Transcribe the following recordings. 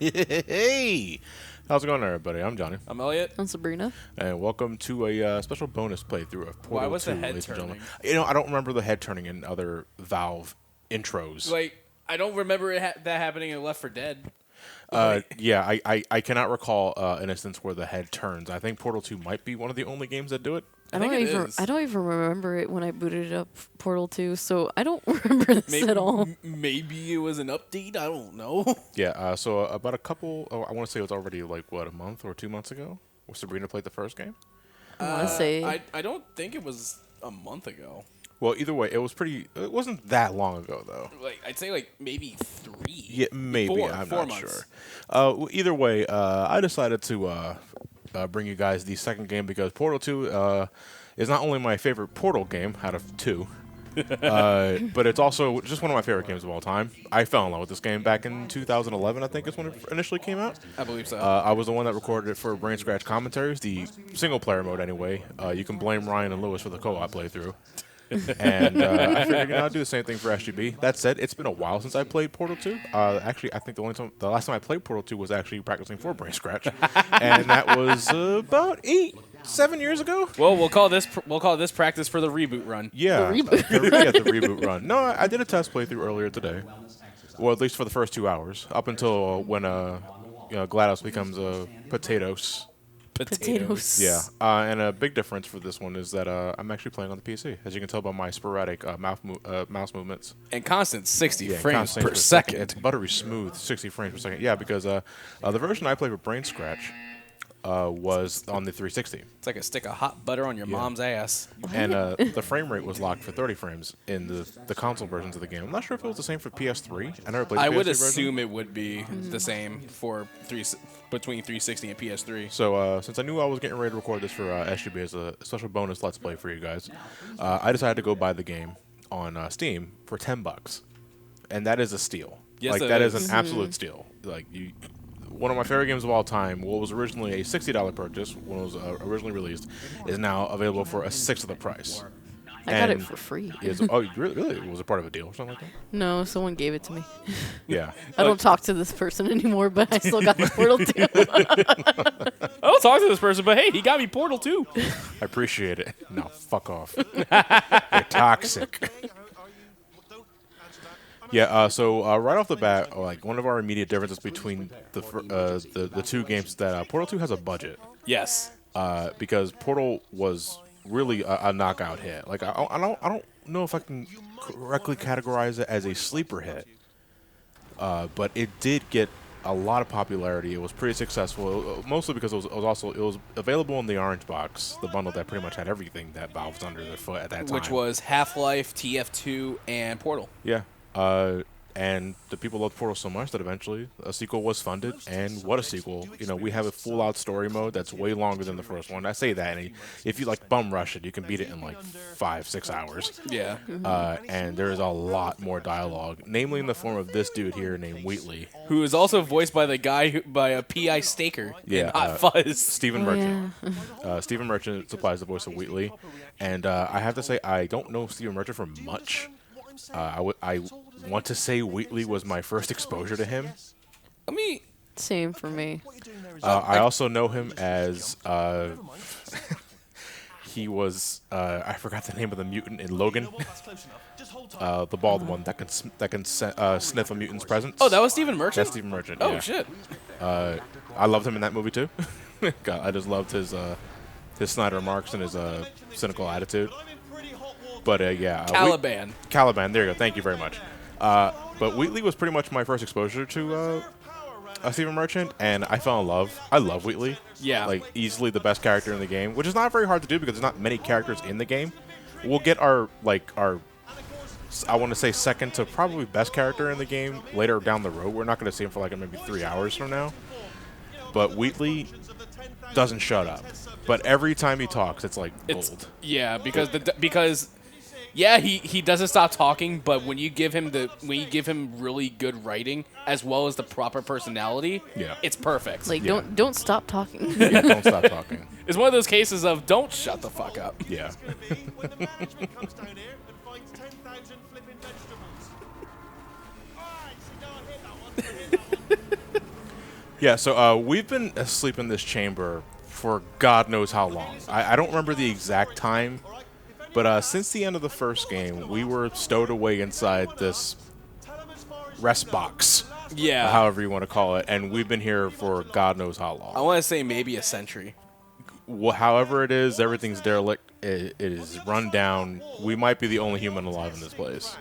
Hey, how's it going, everybody? I'm Johnny, I'm Elliot. I'm Sabrina. and welcome to a special bonus playthrough of Portal Why was 2, the head ladies and gentlemen. turning? I don't remember the head turning in other Valve intros. Like, I don't remember that happening in Left 4 Dead. Yeah, I cannot recall an instance where the head turns. I think Portal 2 might be one of the only games that do it. I think don't it even is. I don't even remember it when I booted it up Portal 2, so I don't remember this at all. Maybe it was an update. I don't know. Yeah, so about a couple, I want to say it was already like, what, a month or 2 months ago where Sabrina played the first game? I want to say I don't think it was a month ago. Well, either way, it wasn't that long ago, though. Like, I'd say like maybe 3. Yeah, maybe. I'm four not months. sure. Either way, I decided to bring you guys the second game because Portal 2 is not only my favorite Portal game out of 2, but it's also just one of my favorite games of all time. I fell in love with this game back in 2011, I think is when it initially came out. I believe so. I was the one that recorded it for Brain Scratch Commentaries, the single-player mode anyway. You can blame Ryan and Lewis for the co-op playthrough. And I figured I'd do the same thing for SGB. That said, it's been a while since I played Portal 2. Actually, I think the last time I played Portal 2 was actually practicing for Brain Scratch, and that was about 7 years ago. Well, we'll call this practice for the reboot run. Yeah, The reboot. the reboot run. No, I did a test playthrough earlier today. Well, at least for the first 2 hours, up until when GLaDOS becomes Potatoes. potatoes. Yeah, and a big difference for this one is that I'm actually playing on the PC, as you can tell by my sporadic mouse movements. And constant 60 Yeah, frames constant per It's second. buttery smooth, 60 frames per second. Yeah, because the version I played with Brain Scratch was on the 360. It's like a stick of hot butter on your mom's ass. And the frame rate was locked for 30 frames in the console versions of the game. I'm not sure if it was the same for PS3. I never played the I PS3 would version. assume it would be the same for between 360 and PS3. So since I knew I was getting ready to record this for SGB as a special bonus Let's Play for you guys, I decided to go buy the game on Steam for $10. And that is a steal. Yes, like it that is is. an absolute steal. Like one of my favorite games of all time, what was originally a $60 purchase when it was originally released, is now available for a sixth of the price. I got it And for free. really? Was it part of a deal or something like that? No, someone gave it to me. Yeah. I don't talk to this person anymore, but I still got the Portal 2. I don't talk to this person, but hey, he got me Portal 2. I appreciate it. No, fuck off. You're toxic. Yeah, so right off the bat, like one of our immediate differences between the two games is that Portal 2 has a budget. Yes. Because Portal was really a knockout hit. Like I don't know if I can correctly categorize it as a sleeper hit, but it did get a lot of popularity. It was pretty successful, mostly because it was available in the orange box, the bundle that pretty much had everything that Valve was under their foot at that time. Which was Half-Life, TF2, and Portal. Yeah. And the people loved Portal so much that eventually a sequel was funded, and what a sequel. We have a full-out story mode that's way longer than the first one. I say that, and if you like bum rush it, you can beat it in like 5-6 hours. Yeah. And there is a lot more dialogue, namely in the form of this dude here named Wheatley. Who is also voiced by the guy by a P.I. Staker in Hot Fuzz. Stephen Merchant. Stephen Merchant supplies the voice of Wheatley, and I have to say I don't know Stephen Merchant from much. I want to say Wheatley was my first exposure to him. Same for me. I also know him as he was I forgot the name of the mutant in Logan, the bald one that can sniff a mutant's presence. Oh, that was Stephen Merchant? That's Stephen Merchant. Oh, yeah. shit. I loved him in that movie too. God, I just loved his snide remarks and his cynical attitude. But yeah, Caliban. There you go. Thank you very much. But Wheatley was pretty much my first exposure to Stephen Merchant, and I fell in love. I love Wheatley. Yeah. Like easily the best character in the game, which is not very hard to do because there's not many characters in the game. We'll get our I want to say second to probably best character in the game later down the road. We're not going to see him for like maybe 3 hours from now. But Wheatley doesn't shut up. But every time he talks, it's like gold. Yeah, because yeah, he doesn't stop talking, but when you give him really good writing as well as the proper personality, Yeah. it's perfect. Like, Yeah. don't stop talking. Yeah, don't stop talking. It's one of those cases of don't shut the fuck up. Yeah. Yeah, so we've been asleep in this chamber for God knows how long. I don't remember the exact time, but since the end of the first game, we were stowed away inside this rest box, Yeah. however you want to call it, and we've been here for God knows how I long. want to say maybe a century. However it is, everything's derelict. It is run down. We might be the only human alive in this place.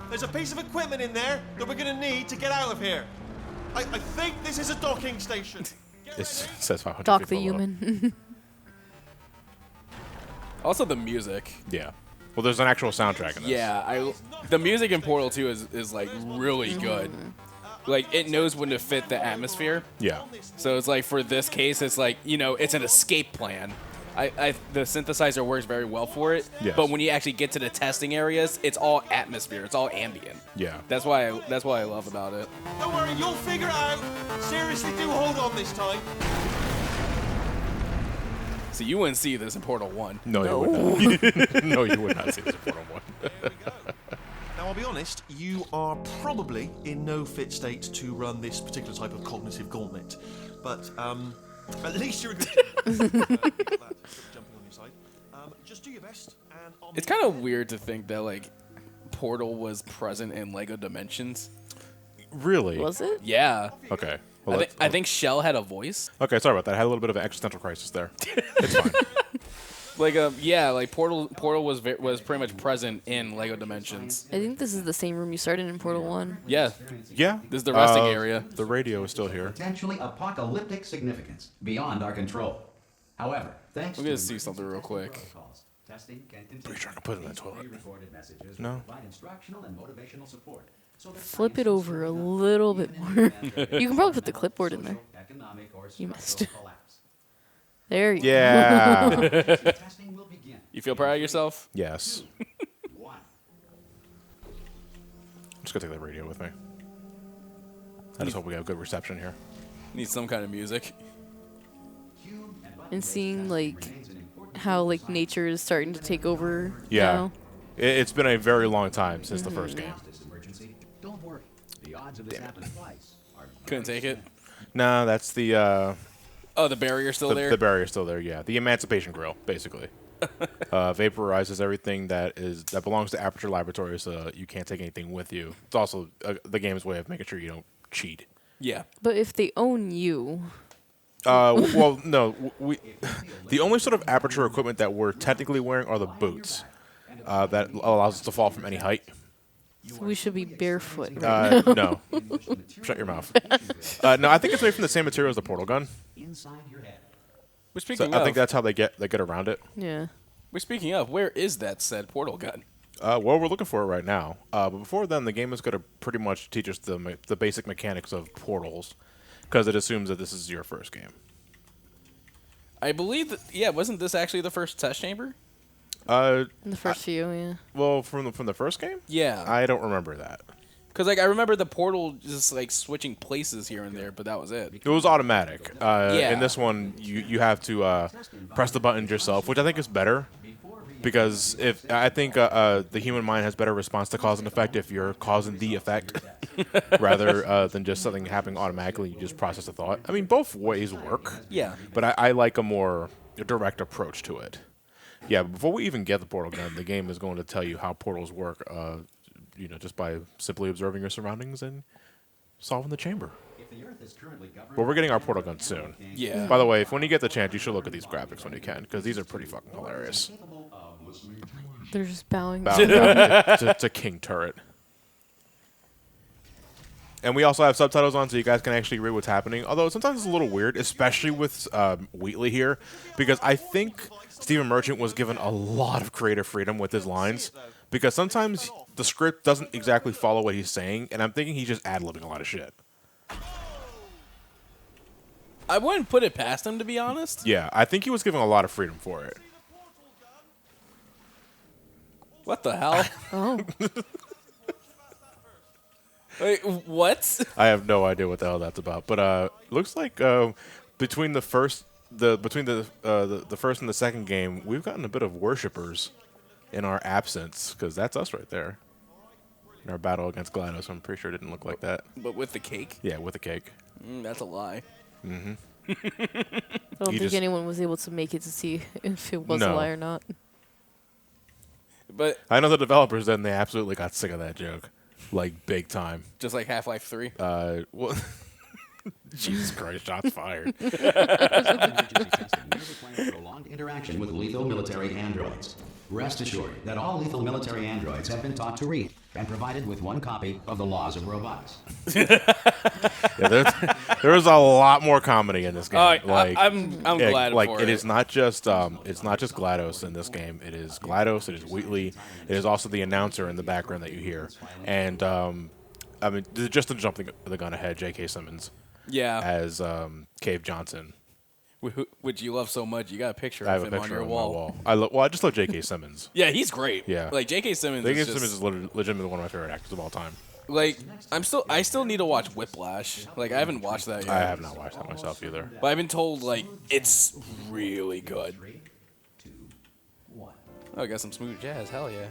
There's a piece of equipment in there that we're going to need to get out of here. I think this is a docking station. It says 500 Doc feet the below. human. Also, the music. Yeah. Well, there's an actual soundtrack in this. Yeah, the music in Portal 2 is like really good. Like it knows when to fit the atmosphere. Yeah. So it's like for this case, it's like it's an escape plan. The synthesizer works very well for it. Yes. But when you actually get to the testing areas, it's all atmosphere. It's all ambient. Yeah. That's what I love about it. Don't worry, you'll figure it out. Seriously, do hold on this time. So you wouldn't see this in Portal 1. No, you would not. No, you would not see this in Portal 1. Now, I'll be honest, you are probably in no fit state to run this particular type of cognitive gauntlet. But at least you're a good jumping on your side. Just do your best. And It's kind of weird to think that like Portal was present in Lego Dimensions. Really? Was it? Yeah. Okay. Well, I think Chell had a voice. Okay, sorry about that. I had a little bit of an existential crisis there. It's fine. Like Portal was pretty much present in Lego Dimensions. I think this is the same room you started in Portal 1. Yeah. Yeah. This is the resting area. The radio is still here. Potentially apocalyptic significance beyond our control. However, thanks I'm to gonna see something real quick. protocols, testing can continue. Pretty sure I can put it in the toilet. Pre-recorded messages No. will provide instructional and motivational support. So that Flip it scientists over a will not little bit more. You can probably put the prevent clipboard in there. social, economic, or You missed. structural collapse. There you Yeah. Testing will begin. You feel proud of yourself? Yes. One. I'm just gonna take that radio with me. I just hope we have good reception here. Need some kind of music. Cube and button And seeing like remains an important how like nature is starting to take over Yeah. now. It's been a very long time since the first game. this emergency. Don't worry. The odds of this happening twice are Couldn't take it. Nah, that's the Oh, the barrier's still there. the barrier's still there. Yeah, the Emancipation Grill, basically. Vaporizes everything that belongs to Aperture Laboratories, so you can't take anything with you. It's also the game's way of making sure you don't cheat. Yeah. But if they own you, Well, no, the only sort of Aperture equipment that we're technically wearing are the boots. That allows us to fall from any height. so we should be barefoot. Right? No. Shut your mouth. No, I think it's made from the same material as the portal gun. inside your head. We're So speaking I of. think that's how they get around it. Yeah. We're speaking of. Where is that said portal gun? Well, we're looking for it right now. But before then, the game is going to pretty much teach us the basic mechanics of portals, because it assumes that this is your first game. I believe that. Yeah, wasn't this actually the first test chamber? In the first few, yeah. Well, from the first game, Yeah. I don't remember that. Because like I remember the portal just like switching places here and there, but that was it. It was automatic. Yeah. In this one, you have to press the buttons yourself, which I think is better. Because I think the human mind has better response to cause and effect if you're causing the effect, rather than just something happening automatically. You just process a thought. I mean, both ways work. Yeah. But I like a more direct approach to it. Yeah. But before we even get the portal gun, the game is going to tell you how portals work. Just by simply observing your surroundings and solving the chamber. If the Earth is currently governed But we're getting our portal gun soon. Yeah. By the way, when you get the chance, you should look at these graphics when you can, because these are pretty fucking hilarious. They're just bowing. Bowing down to King Turret. And we also have subtitles on so you guys can actually read what's happening. Although sometimes it's a little weird, especially with Wheatley here, because I think Stephen Merchant was given a lot of creative freedom with his lines, because sometimes the script doesn't exactly follow what he's saying, and I'm thinking he's just ad-libbing a lot of shit. I wouldn't put it past him, to be honest. Yeah, I think he was given a lot of freedom for it. What the hell? Oh. Wait, what? I have no idea what the hell that's about, but looks like between the first and the second game, we've gotten a bit of worshippers in our absence, because that's us right there. In our battle against GLaDOS, I'm pretty sure it didn't look like that. But with the cake? Yeah, with a cake. That's a lie. I don't You think just- anyone was able to make it to see if it was a No. lie or not. But I know the developers then they absolutely got sick of that joke, like big time. just like Half-Life 3. Well, Jesus Christ, shots fired. Emergency testing may require prolonged interaction with lethal military androids. Rest assured that all lethal military androids have been taught to read and provided with one copy of the Laws of Robotics. Yeah, there's a lot more comedy in this game. I'm glad like for it is not just GLaDOS in this game. It is GLaDOS. It is Wheatley. It is also the announcer in the background that you hear. And I mean, just to jump the gun ahead, J.K. Simmons Yeah. as Cave Johnson. Which you love so much. You got a picture I of have a him on picture your on my wall. wall. I just love J.K. Simmons. Yeah, he's great. Yeah. Like J.K. Simmons. J.K. is just, Simmons is legitimately one of my favorite actors of all time. like I still need to watch Whiplash. Like I haven't watched that yet. I have not watched that myself either. But I've been told like it's really good. 3, 2, 1. Oh, I got some smooth jazz. Hell yeah.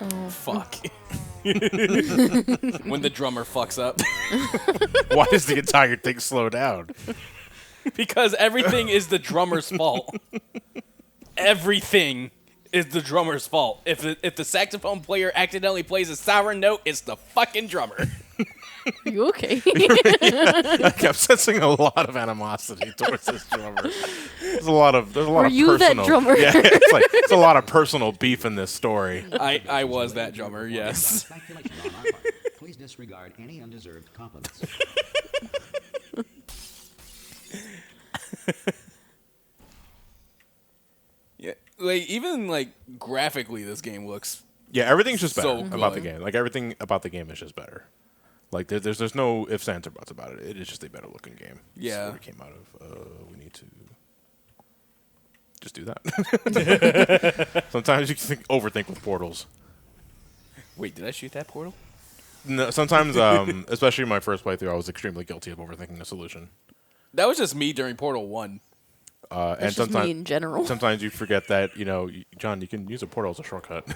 Oh, Fuck. When the drummer fucks up. Why does the entire thing slow down? Because everything is the drummer's fault. Everything is the drummer's fault. If the saxophone player accidentally plays a sour note, it's the fucking drummer. are you okay? I kept sensing a lot of animosity towards this drummer. There's a lot of Were you that personal, drummer? Yeah, it's a lot of personal beef in this story. I was that drummer, yes. Speculation on our part. Please disregard any undeserved compliments. Yeah, like even like graphically, this game looks. Yeah, everything's just better So about the good. game. Like everything about the game is just better. Like there's no ifs, ands, or buts about it. It is just a better looking game. This is Yeah. where it came out of. We need to just do that. Sometimes you can overthink with portals. Wait, did I shoot that portal? No, sometimes, especially in my first playthrough, I was extremely guilty of overthinking a solution. That was just me during Portal 1. And That's just me in general. sometimes you forget that, John, you can use a portal as a shortcut.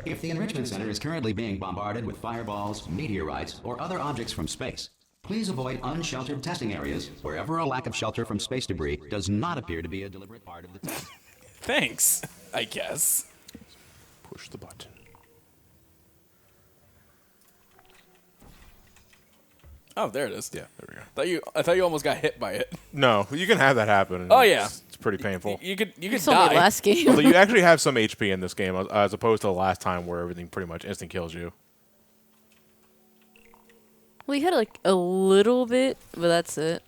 If the Enrichment Center is currently being bombarded with fireballs, meteorites, or other objects from space, please avoid unsheltered testing areas wherever a lack of shelter from space debris does not appear to be a deliberate part of the test. Thanks, I guess. Push the button. Oh, there it is. Yeah, there we go. I thought you almost got hit by it. No, you can have that happen. and Oh, yeah. It's pretty painful. You could You saw me die. last game. Although you actually have some HP in this game, as opposed to the last time where everything pretty much instant kills you. We had like a little bit, but that's it.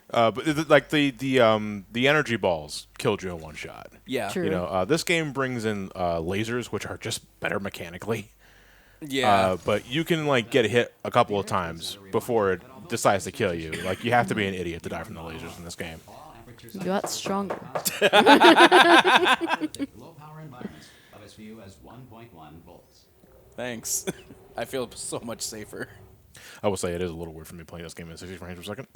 But the energy balls killed you in one shot. Yeah. True. This game brings in lasers, which are just better mechanically. Yeah. But you can get hit a couple of times before it decides to kill you. Like you have to be an idiot to die from the lasers in this game. You got stronger. Low power environments of as few as 1.1 volts. Thanks. I feel so much safer. I will say it is a little weird for me playing this game at 60 frames per second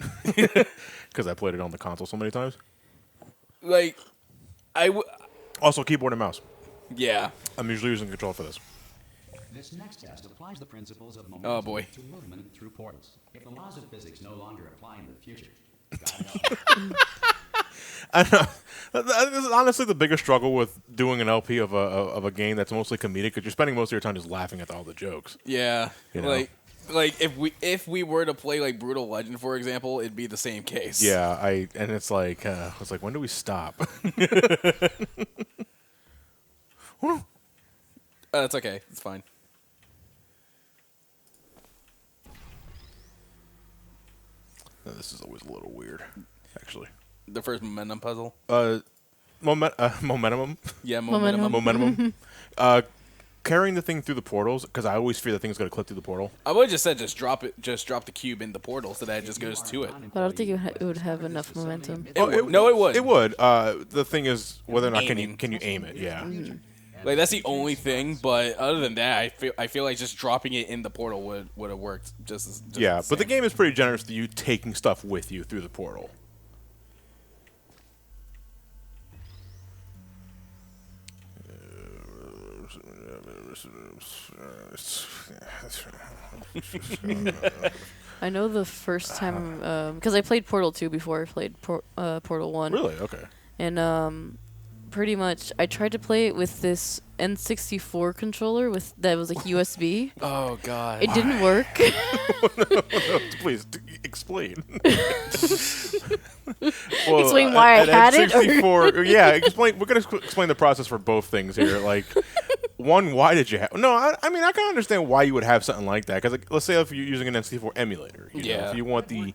because I played it on the console so many times. Like, Also, keyboard and mouse. yeah. I'm usually using control for this. This next test applies the principles of Oh, boy. to movement through portals. If the laws of physics no longer apply in the future, God knows. I know. This is honestly the biggest struggle with doing an LP of a game that's mostly comedic because you're spending most of your time just laughing at all the jokes. Yeah. You know? Like if we were to play like Brutal Legend, for example, it'd be the same case. Yeah, and it's like when do we stop? It's okay. It's fine. This is always a little weird, actually. The first momentum puzzle. Momentum. Yeah, Momentum. Momentum. Carrying the thing through the portals because I always fear the thing's gonna clip through the portal. I would have just said just drop the cube in the portal so that it just goes to it. But I don't think it would have enough momentum. No, it would. It would. The thing is whether or not Aiming. can you aim it? Yeah. Like that's the only thing, but other than that, I feel like just dropping it in the portal would have worked just Yeah, as but the same. game is pretty generous to you taking stuff with you through the portal. I know the first time, because I played Portal 2 before I played Portal 1. Really? Okay. And pretty much I tried to play it with this N64 controller that was like USB. Oh god. It didn't work. Please explain. Explain why I had it, or- N64, yeah, explain. We're gonna explain the process for both things here. Like, one, why did you have? No, I mean I can understand why you would have something like that. Because like, let's say if you're using an N64 emulator, you know, if you want the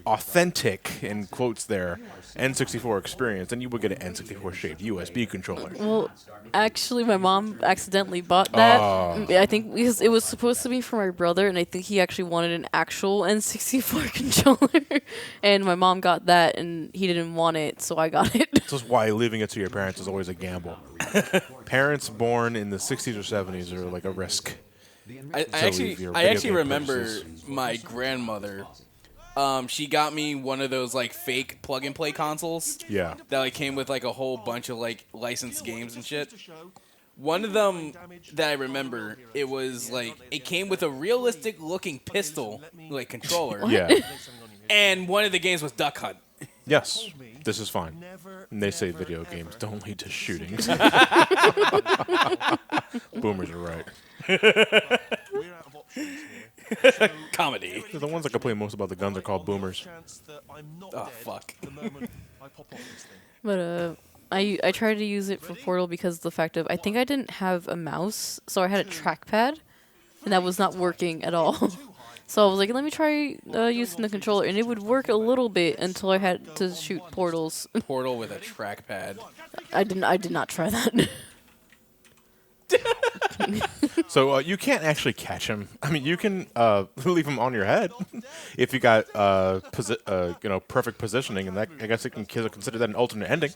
authentic, in quotes there, N64 experience, then you would get an N64 shaped USB controller. Well, actually, my mom accidentally bought that. I think because it was supposed to be for my brother, and I think he actually wanted an actual N64 controller. And my mom got that, and he didn't want it, so I got it. This is why leaving it to your parents is always a gamble. Parents born in the 60s or 70s are like a risk. I actually remember my grandmother. She got me one of those like fake plug and play consoles. Yeah. That like came with like a whole bunch of like licensed games and shit. One of them that I remember, it was like it came with a realistic looking pistol like controller. Yeah. And one of the games was Duck Hunt. Yes. This is fine. And they say video games don't lead to shootings. Boomers are right. We're out of options here. Comedy. The ones that complain most about the guns are called boomers. Oh fuck. But I tried to use it for Portal because of the fact of I think I didn't have a mouse, so I had a trackpad, and that was not working at all. So I was like, let me try using the controller, and it would work a little bit until I had to shoot portals. Portal with a trackpad. I did not try that. So you can't actually catch him. I mean, you can leave him on your head if you got perfect positioning, and that I guess it can consider that an alternate ending.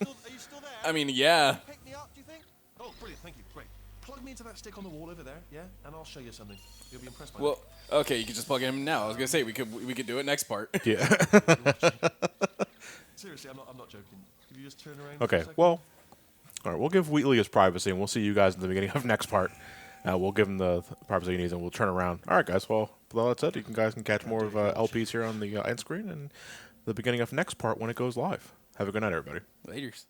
I mean, yeah. Pick me up, do you think? Oh, brilliant, thank you, great. Plug me into that stick on the wall over there, yeah? And I'll show you something. You'll be impressed by Well, okay, you can just plug him now. I was gonna say we could do it next part. Yeah. that. Seriously, I'm not joking. Could you just turn around for a Okay. second? Well, all right. We'll give Wheatley his privacy, and we'll see you guys in the beginning of next part. We'll give him the privacy he needs, and we'll turn around. All right, guys. Well, with all that said, you guys can catch more of LPs here on the end screen and the beginning of next part when it goes live. Have a good night, everybody. Laters.